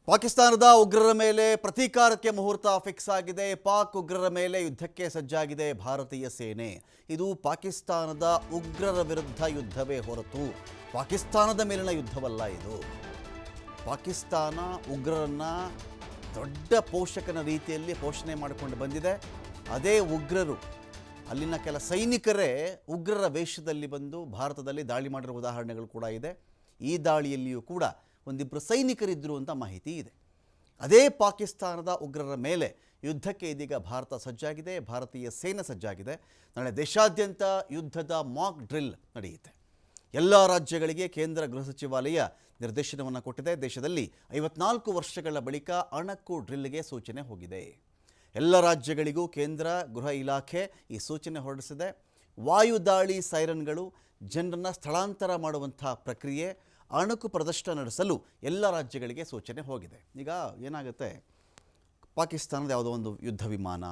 ಪಾಕಿಸ್ತಾನದ ಉಗ್ರರ ಮೇಲೆ ಪ್ರತೀಕಾರಕ್ಕೆ ಮುಹೂರ್ತ ಫಿಕ್ಸ್ ಆಗಿದೆ. ಪಾಕ್ ಉಗ್ರರ ಮೇಲೆ ಯುದ್ಧಕ್ಕೆ ಸಜ್ಜಾಗಿದೆ ಭಾರತೀಯ ಸೇನೆ. ಇದು ಪಾಕಿಸ್ತಾನದ ಉಗ್ರರ ವಿರುದ್ಧ ಯುದ್ಧವೇ ಹೊರತು ಪಾಕಿಸ್ತಾನದ ಮೇಲಿನ ಯುದ್ಧವಲ್ಲ. ಇದು ಪಾಕಿಸ್ತಾನ ಉಗ್ರರನ್ನ ದೊಡ್ಡ ಪೋಷಕನ ರೀತಿಯಲ್ಲಿ ಪೋಷಣೆ ಮಾಡಿಕೊಂಡು ಬಂದಿದೆ. ಅದೇ ಉಗ್ರರು, ಅಲ್ಲಿನ ಕೆಲ ಸೈನಿಕರೇ ಉಗ್ರರ ವೇಷದಲ್ಲಿ ಬಂದು ಭಾರತದಲ್ಲಿ ದಾಳಿ ಮಾಡಿರುವ ಉದಾಹರಣೆಗಳು ಕೂಡ ಇದೆ. ಈ ದಾಳಿಯಲ್ಲಿಯೂ ಕೂಡ ಒಂದಿಬ್ಬರು ಸೈನಿಕರಿದ್ದರು ಅಂತ ಮಾಹಿತಿ ಇದೆ. ಅದೇ ಪಾಕಿಸ್ತಾನದ ಉಗ್ರರ ಮೇಲೆ ಯುದ್ಧಕ್ಕೆ ಇದೀಗ ಭಾರತ ಸಜ್ಜಾಗಿದೆ, ಭಾರತೀಯ ಸೇನೆ ಸಜ್ಜಾಗಿದೆ. ನಾಳೆ ದೇಶಾದ್ಯಂತ ಯುದ್ಧದ ಮಾಕ್ ಡ್ರಿಲ್ ನಡೆಯುತ್ತೆ. ಎಲ್ಲ ರಾಜ್ಯಗಳಿಗೆ ಕೇಂದ್ರ ಗೃಹ ಸಚಿವಾಲಯ ನಿರ್ದೇಶನವನ್ನು ಕೊಟ್ಟಿದೆ. ದೇಶದಲ್ಲಿ 54 ವರ್ಷಗಳ ಬಳಿಕ ಅಣಕು ಡ್ರಿಲ್ಗೆ ಸೂಚನೆ ಹೋಗಿದೆ. ಎಲ್ಲ ರಾಜ್ಯಗಳಿಗೂ ಕೇಂದ್ರ ಗೃಹ ಇಲಾಖೆ ಈ ಸೂಚನೆ ಹೊರಡಿಸಿದೆ. ವಾಯುದಾಳಿ ಸೈರನ್ಗಳು, ಜನರನ್ನು ಸ್ಥಳಾಂತರ ಮಾಡುವಂಥ ಪ್ರಕ್ರಿಯೆ, ಅಣಕು ಪ್ರದರ್ಶನ ನಡೆಸಲು ಎಲ್ಲ ರಾಜ್ಯಗಳಿಗೆ ಸೂಚನೆ ಹೋಗಿದೆ. ಈಗ ಏನಾಗುತ್ತೆ, ಪಾಕಿಸ್ತಾನದ ಯಾವುದೋ ಒಂದು ಯುದ್ಧ ವಿಮಾನ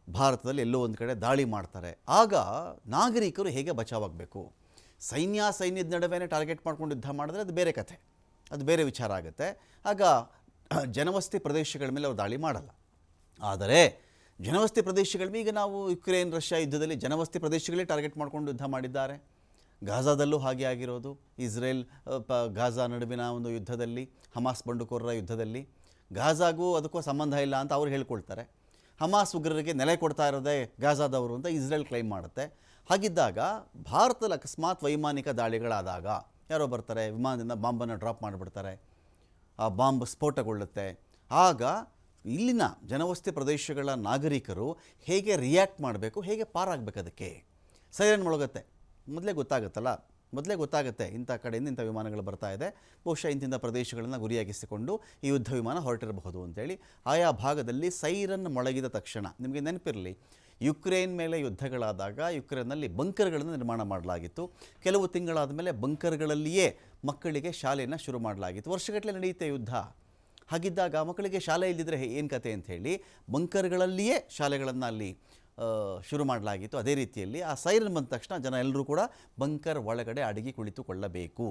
ಭಾರತದಲ್ಲಿ ಎಲ್ಲೋ ಒಂದು ಕಡೆ ದಾಳಿ ಮಾಡ್ತಾರೆ. ಆಗ ನಾಗರಿಕರು ಹೇಗೆ ಬಚಾವಾಗಬೇಕು? ಸೈನ್ಯದ ನಡುವೆ ಟಾರ್ಗೆಟ್ ಮಾಡ್ಕೊಂಡು ಯುದ್ಧ ಮಾಡಿದ್ರೆ ಅದು ಬೇರೆ ಕಥೆ, ಅದು ಬೇರೆ ವಿಚಾರ ಆಗುತ್ತೆ. ಆಗ ಜನವಸತಿ ಪ್ರದೇಶಗಳ ಮೇಲೆ ಅವರು ದಾಳಿ ಮಾಡಲ್ಲ. ಆದರೆ ಜನವಸತಿ ಪ್ರದೇಶಗಳ ಮೇಲೆ ಈಗ ನಾವು ಯುಕ್ರೇನ್ ರಷ್ಯಾ ಯುದ್ಧದಲ್ಲಿ ಜನವಸತಿ ಪ್ರದೇಶಗಳೇ ಟಾರ್ಗೆಟ್ ಮಾಡ್ಕೊಂಡು ಯುದ್ಧ ಮಾಡಿದ್ದಾರೆ. ಗಾಜಾದಲ್ಲೂ ಹಾಗೆ ಆಗಿರೋದು. ಇಸ್ರೇಲ್ ಗಾಜಾ ನಡುವಿನ ಒಂದು ಯುದ್ಧದಲ್ಲಿ, ಹಮಾಸ್ ಬಂಡುಕೋರರ ಯುದ್ಧದಲ್ಲಿ ಗಾಜಾಗೂ ಅದಕ್ಕೂ ಸಂಬಂಧ ಇಲ್ಲ ಅಂತ ಅವ್ರು ಹೇಳ್ಕೊಳ್ತಾರೆ. ಹಮಾಸ್ ಉಗ್ರರಿಗೆ ನೆಲೆ ಕೊಡ್ತಾ ಇರೋದೇ ಗಾಜಾದವರು ಅಂತ ಇಸ್ರೇಲ್ ಕ್ಲೈಮ್ ಮಾಡುತ್ತೆ. ಹಾಗಿದ್ದಾಗ ಭಾರತದಲ್ಲಿ ಅಕಸ್ಮಾತ್ ವೈಮಾನಿಕ ದಾಳಿಗಳಾದಾಗ ಯಾರೋ ಬರ್ತಾರೆ, ವಿಮಾನದಿಂದ ಬಾಂಬನ್ನು ಡ್ರಾಪ್ ಮಾಡಿಬಿಡ್ತಾರೆ, ಆ ಬಾಂಬ್ ಸ್ಫೋಟಗೊಳ್ಳುತ್ತೆ. ಆಗ ಇಲ್ಲಿನ ಜನವಸತಿ ಪ್ರದೇಶಗಳ ನಾಗರಿಕರು ಹೇಗೆ ರಿಯಾಕ್ಟ್ ಮಾಡಬೇಕು, ಹೇಗೆ ಪಾರಾಗಬೇಕು? ಅದಕ್ಕೆ ಸೈರನ್ ಮೊಳಗುತ್ತೆ. ಮೊದಲೇ ಗೊತ್ತಾಗುತ್ತೆ ಇಂಥ ಕಡೆಯಿಂದ ಇಂಥ ವಿಮಾನಗಳು ಬರ್ತಾ ಇದೆ, ಬಹುಶಃ ಇಂತಿಂಥ ಪ್ರದೇಶಗಳನ್ನು ಗುರಿಯಾಗಿಸಿಕೊಂಡು ಈ ಯುದ್ಧ ವಿಮಾನ ಹೊರಟಿರಬಹುದು ಅಂತೇಳಿ ಆಯಾ ಭಾಗದಲ್ಲಿ ಸೈರನ್ ಮೊಳಗಿದ ತಕ್ಷಣ, ನಿಮಗೆ ನೆನಪಿರಲಿ, ಯುಕ್ರೇನ್ ಮೇಲೆ ಯುದ್ಧಗಳಾದಾಗ ಯುಕ್ರೇನ್ನಲ್ಲಿ ಬಂಕರ್ಗಳನ್ನು ನಿರ್ಮಾಣ ಮಾಡಲಾಗಿತ್ತು. ಕೆಲವು ತಿಂಗಳಾದ ಮೇಲೆ ಬಂಕರ್ಗಳಲ್ಲಿಯೇ ಮಕ್ಕಳಿಗೆ ಶಾಲೆಯನ್ನು ಶುರು ಮಾಡಲಾಗಿತ್ತು. ವರ್ಷಗಟ್ಟಲೆ ನಡೆಯುತ್ತೆ ಯುದ್ಧ. ಹಾಗಿದ್ದಾಗ ಮಕ್ಕಳಿಗೆ ಶಾಲೆ ಇಲ್ಲದಿದ್ದರೆ ಏನು ಕತೆ ಅಂಥೇಳಿ ಬಂಕರ್ಗಳಲ್ಲಿಯೇ ಶಾಲೆಗಳನ್ನು ಅಲ್ಲಿ ಶುರು ಮಾಡಲಾಗಿತ್ತು. ಅದೇ ರೀತಿಯಲ್ಲಿ ಆ ಸೈರನ್ ಬಂದ ತಕ್ಷಣ ಜನ ಎಲ್ಲರೂ ಕೂಡ ಬಂಕರ್ ಒಳಗಡೆ ಅಡಗಿ ಕುಳಿತುಕೊಳ್ಳಬೇಕು.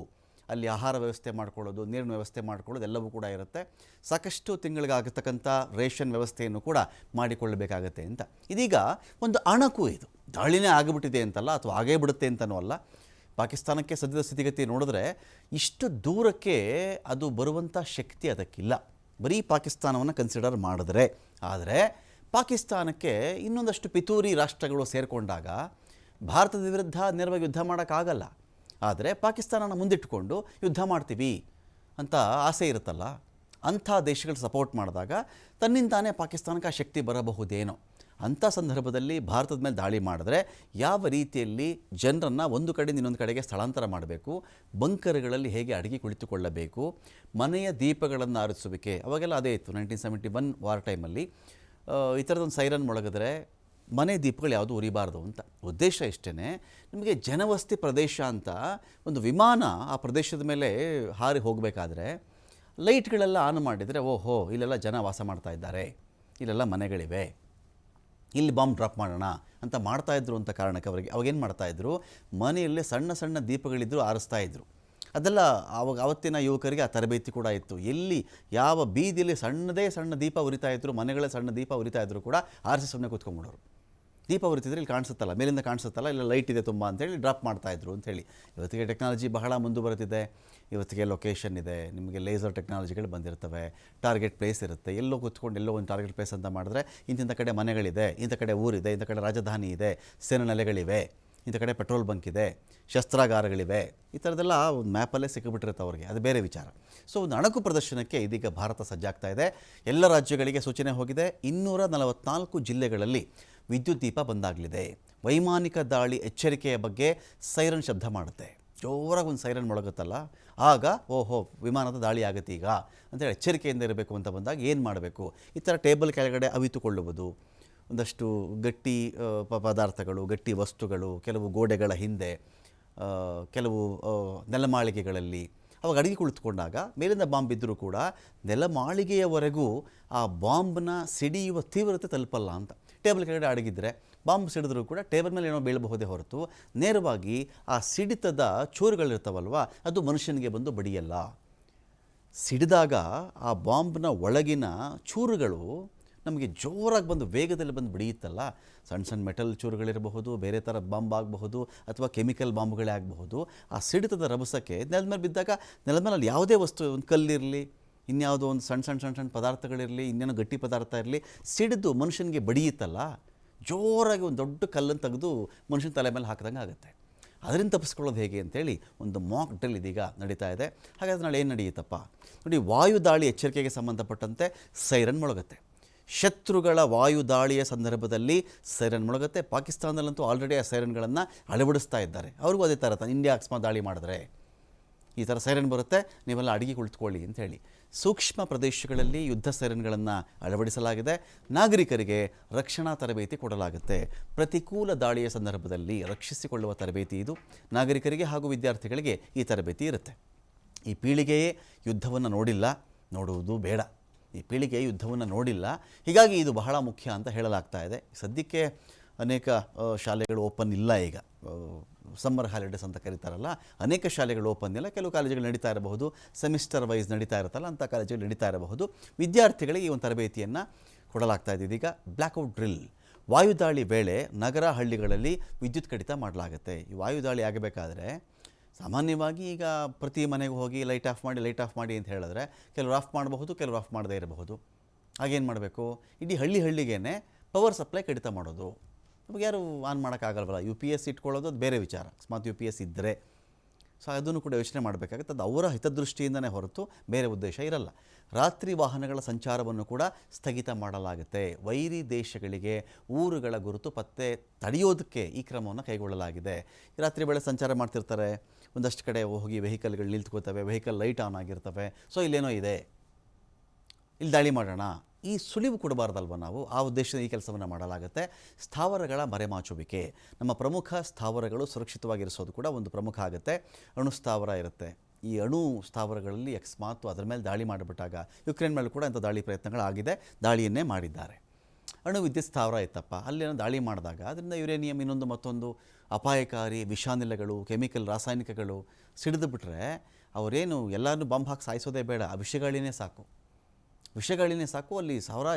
ಅಲ್ಲಿ ಆಹಾರ ವ್ಯವಸ್ಥೆ ಮಾಡ್ಕೊಳ್ಳೋದು, ನೀರಿನ ವ್ಯವಸ್ಥೆ ಮಾಡ್ಕೊಳ್ಳೋದು ಎಲ್ಲವೂ ಕೂಡ ಇರುತ್ತೆ. ಸಾಕಷ್ಟು ತಿಂಗಳಿಗಾಗತಕ್ಕಂಥ ರೇಷನ್ ವ್ಯವಸ್ಥೆಯನ್ನು ಕೂಡ ಮಾಡಿಕೊಳ್ಳಬೇಕಾಗತ್ತೆ ಅಂತ. ಇದೀಗ ಒಂದು ಅಣಕು, ಇದು ದಾಳಿನೇ ಆಗಿಬಿಟ್ಟಿದೆ ಅಂತಲ್ಲ, ಅಥವಾ ಆಗೇ ಬಿಡುತ್ತೆ ಅಂತನೂ ಅಲ್ಲ. ಪಾಕಿಸ್ತಾನಕ್ಕೆ ಸದ್ಯದ ಸ್ಥಿತಿಗತಿ ನೋಡಿದ್ರೆ ಇಷ್ಟು ದೂರಕ್ಕೆ ಅದು ಬರುವಂಥ ಶಕ್ತಿ ಅದಕ್ಕಿಲ್ಲ, ಬರೀ ಪಾಕಿಸ್ತಾನವನ್ನು ಕನ್ಸಿಡರ್ ಮಾಡಿದ್ರೆ. ಆದರೆ ಪಾಕಿಸ್ತಾನಕ್ಕೆ ಇನ್ನೊಂದಷ್ಟು ಪಿತೂರಿ ರಾಷ್ಟ್ರಗಳು ಸೇರಿಕೊಂಡಾಗ ಭಾರತದ ವಿರುದ್ಧ ನೇರವಾಗಿ ಯುದ್ಧ ಮಾಡೋಕ್ಕಾಗಲ್ಲ. ಆದರೆ ಪಾಕಿಸ್ತಾನನ ಮುಂದಿಟ್ಟುಕೊಂಡು ಯುದ್ಧ ಮಾಡ್ತೀವಿ ಅಂತ ಆಸೆ ಇರುತ್ತಲ್ಲ, ಅಂಥ ದೇಶಗಳು ಸಪೋರ್ಟ್ ಮಾಡಿದಾಗ ತನ್ನಿಂದಾನೇ ಪಾಕಿಸ್ತಾನಕ್ಕೆ ಆ ಶಕ್ತಿ ಬರಬಹುದೇನೋ. ಅಂಥ ಸಂದರ್ಭದಲ್ಲಿ ಭಾರತದ ಮೇಲೆ ದಾಳಿ ಮಾಡಿದ್ರೆ ಯಾವ ರೀತಿಯಲ್ಲಿ ಜನರನ್ನು ಒಂದು ಕಡೆಯಿಂದ ಇನ್ನೊಂದು ಕಡೆಗೆ ಸ್ಥಳಾಂತರ ಮಾಡಬೇಕು, ಬಂಕರ್ಗಳಲ್ಲಿ ಹೇಗೆ ಅಡಗಿ ಕುಳಿತುಕೊಳ್ಳಬೇಕು, ಮನೆಯ ದೀಪಗಳನ್ನು ಆರಿಸುವಿಕೆ, ಅವಾಗೆಲ್ಲ ಅದೇ ಇತ್ತು. 1971 ವಾರ್ ಟೈಮಲ್ಲಿ ಈ ಥರದೊಂದು ಸೈರನ್ ಮೊಳಗಿದ್ರೆ ಮನೆ ದೀಪಗಳು ಯಾವುದು ಉರಿಬಾರ್ದು ಅಂತ. ಉದ್ದೇಶ ಇಷ್ಟೇ. ನಿಮಗೆ ಜನವಸತಿ ಪ್ರದೇಶ ಅಂತ ಒಂದು ವಿಮಾನ ಆ ಪ್ರದೇಶದ ಮೇಲೆ ಹಾರಿ ಹೋಗಬೇಕಾದ್ರೆ ಲೈಟ್ಗಳೆಲ್ಲ ಆನ್ ಮಾಡಿದರೆ, ಓಹೋ ಇಲ್ಲೆಲ್ಲ ಜನ ವಾಸ ಮಾಡ್ತಾ ಇದ್ದಾರೆ, ಇಲ್ಲೆಲ್ಲ ಮನೆಗಳಿವೆ, ಇಲ್ಲಿ ಬಾಂಬ್ ಡ್ರಾಪ್ ಮಾಡೋಣ ಅಂತ ಮಾಡ್ತಾಯಿದ್ರು ಅಂತ ಕಾರಣಕ್ಕೆ ಅವಾಗೇನು ಮಾಡ್ತಾಯಿದ್ರು, ಮನೆಯಲ್ಲಿ ಸಣ್ಣ ಸಣ್ಣ ದೀಪಗಳಿದ್ದರೂ ಆರಿಸ್ತಾಯಿದ್ರು. ಅದೆಲ್ಲ ಅವತ್ತಿನ ಯುವಕರಿಗೆ ಆ ತರಬೇತಿ ಕೂಡ ಇತ್ತು. ಎಲ್ಲಿ ಯಾವ ಬೀದಿಯಲ್ಲಿ ಸಣ್ಣ ದೀಪ ಉರಿತಾಯಿದ್ರು, ಮನೆಗಳ ಸಣ್ಣ ದೀಪ ಉರಿತಾಯಿದ್ರು ಕೂಡ ಆರಿಸಿ ಸುಮ್ಮನೆ ಕೂತ್ಕೊಂಡ್ಬಿಡೋರು. ದೀಪ ಉರಿತಿದ್ರೆ ಇಲ್ಲಿ ಕಾಣಿಸುತ್ತಲ್ಲ, ಮೇಲಿಂದ ಕಾಣಿಸುತ್ತಲ್ಲ, ಇಲ್ಲ ಲೈಟ್ ಇದೆ ತುಂಬ ಅಂತೇಳಿ ಡ್ರಾಪ್ ಮಾಡ್ತಾಯಿದ್ರು ಅಂಥೇಳಿ. ಇವತ್ತಿಗೆ ಟೆಕ್ನಾಲಜಿ ಬಹಳ ಮುಂದುವರೆದಿದೆ. ಇವತ್ತಿಗೆ ಲೊಕೇಶನ್ ಇದೆ, ನಿಮಗೆ ಲೇಸರ್ ಟೆಕ್ನಾಲಜಿಗಳು ಬಂದಿರ್ತವೆ, ಟಾರ್ಗೆಟ್ ಪ್ಲೇಸ್ ಇರುತ್ತೆ. ಎಲ್ಲೋ ಕೂತ್ಕೊಂಡು ಎಲ್ಲೋ ಒಂದು ಟಾರ್ಗೆಟ್ ಪ್ಲೇಸ್ ಅಂತ ಮಾಡಿದ್ರೆ ಇಂಥ ಕಡೆ ಮನೆಗಳಿದೆ, ಇಂಥ ಕಡೆ ಊರಿದೆ, ಇಂಥ ಕಡೆ ರಾಜಧಾನಿ ಇದೆ, ಸೇನಾ ನೆಲೆಗಳಿವೆ, ಇಂಥ ಕಡೆ ಪೆಟ್ರೋಲ್ ಬಂಕ್ ಇದೆ, ಶಸ್ತ್ರಾಗಾರಗಳಿವೆ, ಈ ಥರದ್ದೆಲ್ಲ ಒಂದು ಮ್ಯಾಪಲ್ಲೇ ಸಿಕ್ಕಿಬಿಟ್ಟಿರುತ್ತೆ ಅವ್ರಿಗೆ, ಅದು ಬೇರೆ ವಿಚಾರ. ಸೊ ಒಂದು ಅಣಕು ಪ್ರದರ್ಶನಕ್ಕೆ ಇದೀಗ ಭಾರತ ಸಜ್ಜಾಗ್ತಾ ಇದೆ. ಎಲ್ಲ ರಾಜ್ಯಗಳಿಗೆ ಸೂಚನೆ ಹೋಗಿದೆ. 244 ಜಿಲ್ಲೆಗಳಲ್ಲಿ ವಿದ್ಯುತ್ ದೀಪ ಬಂದಾಗಲಿದೆ. ವೈಮಾನಿಕ ದಾಳಿ ಎಚ್ಚರಿಕೆಯ ಬಗ್ಗೆ ಸೈರನ್ ಶಬ್ದ ಮಾಡುತ್ತೆ. ಜೋರಾಗಿ ಒಂದು ಸೈರನ್ ಮೊಳಗುತ್ತಲ್ಲ, ಆಗ ಓಹೋ ವಿಮಾನದ ದಾಳಿ ಆಗುತ್ತೆ ಈಗ ಅಂತೇಳಿ ಎಚ್ಚರಿಕೆಯಿಂದ ಇರಬೇಕು ಅಂತ ಬಂದಾಗ ಏನು ಮಾಡಬೇಕು? ಈ ಥರ ಟೇಬಲ್ ಕೆಳಗಡೆ ಅವಿತುಕೊಳ್ಳುವುದು, ಒಂದಷ್ಟು ಗಟ್ಟಿ ಪದಾರ್ಥಗಳು, ಗಟ್ಟಿ ವಸ್ತುಗಳು, ಕೆಲವು ಗೋಡೆಗಳ ಹಿಂದೆ, ಕೆಲವು ನೆಲಮಾಳಿಗೆಗಳಲ್ಲಿ ಅವಾಗ ಅಡುಗೆ ಕುಳಿತುಕೊಂಡಾಗ ಮೇಲಿಂದ ಬಾಂಬ್ ಬಿದ್ದರೂ ಕೂಡ ನೆಲಮಾಳಿಗೆಯವರೆಗೂ ಆ ಬಾಂಬ್ನ ಸಿಡಿಯುವ ತೀವ್ರತೆ ತಲುಪಲ್ಲ ಅಂತ. ಟೇಬಲ್ ಕೆಳಗಡೆ ಅಡಗಿದ್ರೆ ಬಾಂಬ್ ಸಿಡಿದ್ರೂ ಕೂಡ ಟೇಬಲ್ ಮೇಲೆ ಏನೋ ಬೀಳಬಹುದೇ ಹೊರತು ನೇರವಾಗಿ ಆ ಸಿಡಿತದ ಚೂರುಗಳಿರ್ತಾವಲ್ವ, ಅದು ಮನುಷ್ಯನಿಗೆ ಬಂದು ಬಡಿಯಲ್ಲ. ಸಿಡಿದಾಗ ಆ ಬಾಂಬ್ನ ಒಳಗಿನ ಚೂರುಗಳು ನಮಗೆ ಜೋರಾಗಿ ಬಂದು ವೇಗದಲ್ಲಿ ಬಂದು ಬಿಡಿಯುತ್ತಲ್ಲ, ಸಣ್ಣ ಸಣ್ಣ ಮೆಟಲ್ ಚೂರುಗಳಿರಬಹುದು, ಬೇರೆ ಥರ ಬಾಂಬ್ ಆಗಬಹುದು, ಅಥವಾ ಕೆಮಿಕಲ್ ಬಾಂಬ್ಗಳೇ ಆಗಬಹುದು. ಆ ಸಿಡಿತದ ರಭಸಕ್ಕೆ ನೆಲದ ಮೇಲೆ ಬಿದ್ದಾಗ ನೆಲದ ಮೇಲೆ ಅಲ್ಲಿ ಯಾವುದೇ ವಸ್ತು, ಒಂದು ಕಲ್ಲಿರಲಿ, ಇನ್ಯಾವುದೋ ಒಂದು ಸಣ್ಣ ಸಣ್ಣ ಸಣ್ಣ ಸಣ್ಣ ಪದಾರ್ಥಗಳಿರಲಿ, ಇನ್ನೇನೋ ಗಟ್ಟಿ ಪದಾರ್ಥ ಇರಲಿ, ಸಿಡಿದು ಮನುಷ್ಯನಿಗೆ ಬಡಿಯುತ್ತಲ್ಲ, ಜೋರಾಗಿ ಒಂದು ದೊಡ್ಡ ಕಲ್ಲನ್ನು ತೆಗೆದು ಮನುಷ್ಯನ ತಲೆ ಮೇಲೆ ಹಾಕಿದಂಗೆ ಆಗುತ್ತೆ. ಅದರಿಂದ ತಪ್ಪಿಸ್ಕೊಳ್ಳೋದು ಹೇಗೆ ಅಂತೇಳಿ ಒಂದು ಮಾಕ್ ಡ್ರಿಲ್ ಇದೀಗ ನಡೀತಾ ಇದೆ. ಹಾಗಾದ್ರೆ ನಾಳೆ ಏನು ನಡೆಯುತ್ತಪ್ಪ ನೋಡಿ, ವಾಯುದಾಳಿ ಎಚ್ಚರಿಕೆಗೆ ಸಂಬಂಧಪಟ್ಟಂತೆ ಸೈರನ್ ಮೊಳಗುತ್ತೆ. ಶತ್ರುಗಳ ವಾಯುದಾಳಿಯ ಸಂದರ್ಭದಲ್ಲಿ ಸೈರನ್ ಮೊಳಗುತ್ತೆ. ಪಾಕಿಸ್ತಾನದಲ್ಲಂತೂ ಆಲ್ರೆಡಿ ಆ ಸೈರನ್ಗಳನ್ನು ಅಳವಡಿಸ್ತಾ ಇದ್ದಾರೆ. ಅವ್ರಿಗೂ ಅದೇ ಥರ ಇಂಡಿಯಾ ಅಕಸ್ಮಾತ್ ದಾಳಿ ಮಾಡಿದ್ರೆ ಈ ಥರ ಸೈರನ್ ಬರುತ್ತೆ, ನೀವೆಲ್ಲ ಅಡಿಗೆ ಕುಳಿತುಕೊಳ್ಳಿ ಅಂಥೇಳಿ. ಸೂಕ್ಷ್ಮ ಪ್ರದೇಶಗಳಲ್ಲಿ ಯುದ್ಧ ಸೈರನ್ಗಳನ್ನು ಅಳವಡಿಸಲಾಗಿದೆ. ನಾಗರಿಕರಿಗೆ ರಕ್ಷಣಾ ತರಬೇತಿ ಕೊಡಲಾಗುತ್ತೆ. ಪ್ರತಿಕೂಲ ದಾಳಿಯ ಸಂದರ್ಭದಲ್ಲಿ ರಕ್ಷಿಸಿಕೊಳ್ಳುವ ತರಬೇತಿ ಇದು. ನಾಗರಿಕರಿಗೆ ಹಾಗೂ ವಿದ್ಯಾರ್ಥಿಗಳಿಗೆ ಈ ತರಬೇತಿ ಇರುತ್ತೆ. ಈ ಪೀಳಿಗೆಯೇ ಯುದ್ಧವನ್ನು ನೋಡಿಲ್ಲ, ನೋಡುವುದು ಬೇಡ. ಈ ಪೀಳಿಗೆ ಯುದ್ಧವನ್ನು ನೋಡಿಲ್ಲ, ಹೀಗಾಗಿ ಇದು ಬಹಳ ಮುಖ್ಯ ಅಂತ ಹೇಳಲಾಗ್ತಾ ಇದೆ. ಸದ್ಯಕ್ಕೆ ಅನೇಕ ಶಾಲೆಗಳು ಓಪನ್ ಇಲ್ಲ. ಈಗ ಸಮ್ಮರ್ ಹಾಲಿಡೇಸ್ ಅಂತ ಕರೀತಾರಲ್ಲ, ಅನೇಕ ಶಾಲೆಗಳು ಓಪನ್ ಇಲ್ಲ. ಕೆಲವು ಕಾಲೇಜುಗಳು ನಡೀತಾ ಇರಬಹುದು, ಸೆಮಿಸ್ಟರ್ ವೈಸ್ ನಡೀತಾ ಇರುತ್ತಲ್ಲ, ಅಂಥ ಕಾಲೇಜುಗಳು ನಡೀತಾ ಇರಬಹುದು. ವಿದ್ಯಾರ್ಥಿಗಳಿಗೆ ಈ ಒಂದು ತರಬೇತಿಯನ್ನು ಕೊಡಲಾಗ್ತಾ ಇದೆ. ಇದೀಗ ಬ್ಲ್ಯಾಕ್ಔಟ್ ಡ್ರಿಲ್. ವಾಯುದಾಳಿ ವೇಳೆ ನಗರ ಹಳ್ಳಿಗಳಲ್ಲಿ ವಿದ್ಯುತ್ ಕಡಿತ ಮಾಡಲಾಗುತ್ತೆ. ಈ ವಾಯುದಾಳಿ ಆಗಬೇಕಾದ್ರೆ ಸಾಮಾನ್ಯವಾಗಿ ಈಗ ಪ್ರತಿ ಮನೆಗೆ ಹೋಗಿ ಲೈಟ್ ಆಫ್ ಮಾಡಿ ಅಂತ ಹೇಳಿದ್ರೆ ಕೆಲವರು ಆಫ್ ಮಾಡಬಹುದು, ಕೆಲವರು ಆಫ್ ಮಾಡದೇ ಇರಬಹುದು. ಆಗೇನು ಮಾಡಬೇಕು, ಇಡೀ ಹಳ್ಳಿಗೇನೆ ಪವರ್ ಸಪ್ಲೈ ಕಡಿತ ಮಾಡೋದು. ನಮಗೆ ಯಾರು ಆನ್ ಮಾಡೋಕ್ಕಾಗಲ್ವಲ್ಲ. UPS ಇಟ್ಕೊಳ್ಳೋದು ಅದು ಬೇರೆ ವಿಚಾರ, ಅಕಸ್ಮಾತ್ UPS ಇದ್ದರೆ. ಸೊ ಅದನ್ನು ಕೂಡ ಯೋಚನೆ ಮಾಡಬೇಕಾಗುತ್ತೆ. ಅದು ಅವರ ಹಿತದೃಷ್ಟಿಯಿಂದನೇ ಹೊರತು ಬೇರೆ ಉದ್ದೇಶ ಇರಲ್ಲ. ರಾತ್ರಿ ವಾಹನಗಳ ಸಂಚಾರವನ್ನು ಕೂಡ ಸ್ಥಗಿತ ಮಾಡಲಾಗುತ್ತೆ. ವೈರಿ ದೇಶಗಳಿಗೆ ಊರುಗಳ ಗುರುತು ಪತ್ತೆ ತಡೆಯೋದಕ್ಕೆ ಈ ಕ್ರಮವನ್ನು ಕೈಗೊಳ್ಳಲಾಗಿದೆ. ರಾತ್ರಿ ವೇಳೆ ಸಂಚಾರ ಮಾಡ್ತಿರ್ತಾರೆ, ಒಂದಷ್ಟು ಕಡೆ ಹೋಗಿ ವೆಹಿಕಲ್ಗಳು ನಿಲ್ತ್ಕೋತವೆ, ವೆಹಿಕಲ್ ಲೈಟ್ ಆನ್ ಆಗಿರ್ತವೆ. ಸೊ ಇಲ್ಲೇನೋ ಇದೆ, ಇಲ್ಲಿ ದಾಳಿ ಮಾಡೋಣ, ಈ ಸುಳಿವು ಕೊಡಬಾರ್ದಲ್ವ ನಾವು. ಆ ಉದ್ದೇಶದ ಈ ಕೆಲಸವನ್ನು ಮಾಡಲಾಗುತ್ತೆ. ಸ್ಥಾವರಗಳ ಮರೆಮಾಚುವಿಕೆ. ನಮ್ಮ ಪ್ರಮುಖ ಸ್ಥಾವರಗಳು ಸುರಕ್ಷಿತವಾಗಿರಿಸೋದು ಕೂಡ ಒಂದು ಪ್ರಮುಖ ಆಗುತ್ತೆ. ಅಣು ಸ್ಥಾವರ ಇರುತ್ತೆ. ಈ ಅಣು ಸ್ಥಾವರಗಳಲ್ಲಿ ಅಕಸ್ಮಾತ್ ಅದರ ಮೇಲೆ ದಾಳಿ ಮಾಡಿಬಿಟ್ಟಾಗ, ಯುಕ್ರೇನ್ ಮೇಲೆ ಕೂಡ ಇಂಥ ದಾಳಿ ಪ್ರಯತ್ನಗಳಾಗಿದೆ, ದಾಳಿಯನ್ನೇ ಮಾಡಿದ್ದಾರೆ. ಅಣು ವಿದ್ಯುತ್ ಸ್ಥಾವರ ಇತ್ತಪ್ಪ, ಅಲ್ಲೇನೋ ದಾಳಿ ಮಾಡಿದಾಗ ಅದರಿಂದ ಯುರೇನಿಯಂ ಇನ್ನೊಂದು ಮತ್ತೊಂದು ಅಪಾಯಕಾರಿ ವಿಷಾನಿಲಗಳು, ಕೆಮಿಕಲ್ ರಾಸಾಯನಿಕಗಳು ಸಿಡಿದು ಬಿಟ್ಟರೆ ಅವರೇನು ಎಲ್ಲರನ್ನೂ ಬಾಂಬ್ ಹಾಕಿ ಸಾಯಿಸೋದೇ ಬೇಡ, ಆ ವಿಷಗಾಳಿನೇ ಸಾಕು. ಅಲ್ಲಿ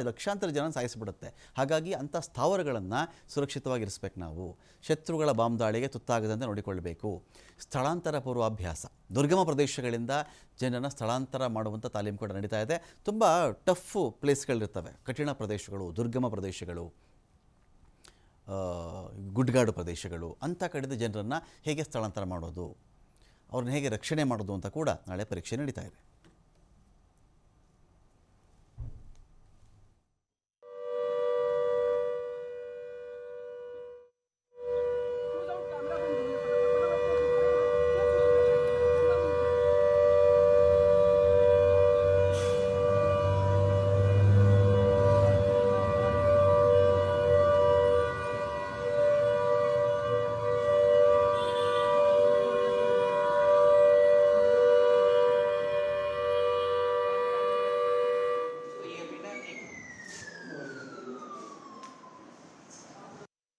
ಲಕ್ಷಾಂತರ ಜನ ಸಾಯಿಸಿಬಿಡುತ್ತೆ. ಹಾಗಾಗಿ ಅಂಥ ಸ್ಥಾವರಗಳನ್ನು ಸುರಕ್ಷಿತವಾಗಿರಿಸ್ಬೇಕು ನಾವು. ಶತ್ರುಗಳ ಬಾಂಬ್ ದಾಳಿಗೆ ತುತ್ತಾಗದಂತೆ ನೋಡಿಕೊಳ್ಳಬೇಕು. ಸ್ಥಳಾಂತರ ಪೂರ್ವಾಭ್ಯಾಸ. ದುರ್ಗಮ ಪ್ರದೇಶಗಳಿಂದ ಜನರನ್ನು ಸ್ಥಳಾಂತರ ಮಾಡುವಂಥ ತಾಲೀಮು ಕೂಡ ನಡೀತಾ ಇದೆ. ತುಂಬ ಟಫ್ ಪ್ಲೇಸ್ಗಳಿರ್ತವೆ, ಕಠಿಣ ಪ್ರದೇಶಗಳು, ದುರ್ಗಮ ಪ್ರದೇಶಗಳು, ಗುಡ್ಗಾಡು ಪ್ರದೇಶಗಳು. ಅಂಥ ಕಡೆದ ಜನರನ್ನು ಹೇಗೆ ಸ್ಥಳಾಂತರ ಮಾಡೋದು, ಅವ್ರನ್ನ ಹೇಗೆ ರಕ್ಷಣೆ ಮಾಡೋದು ಅಂತ ಕೂಡ ನಾಳೆ ಪರೀಕ್ಷೆ ನಡೀತಾ ಇದೆ.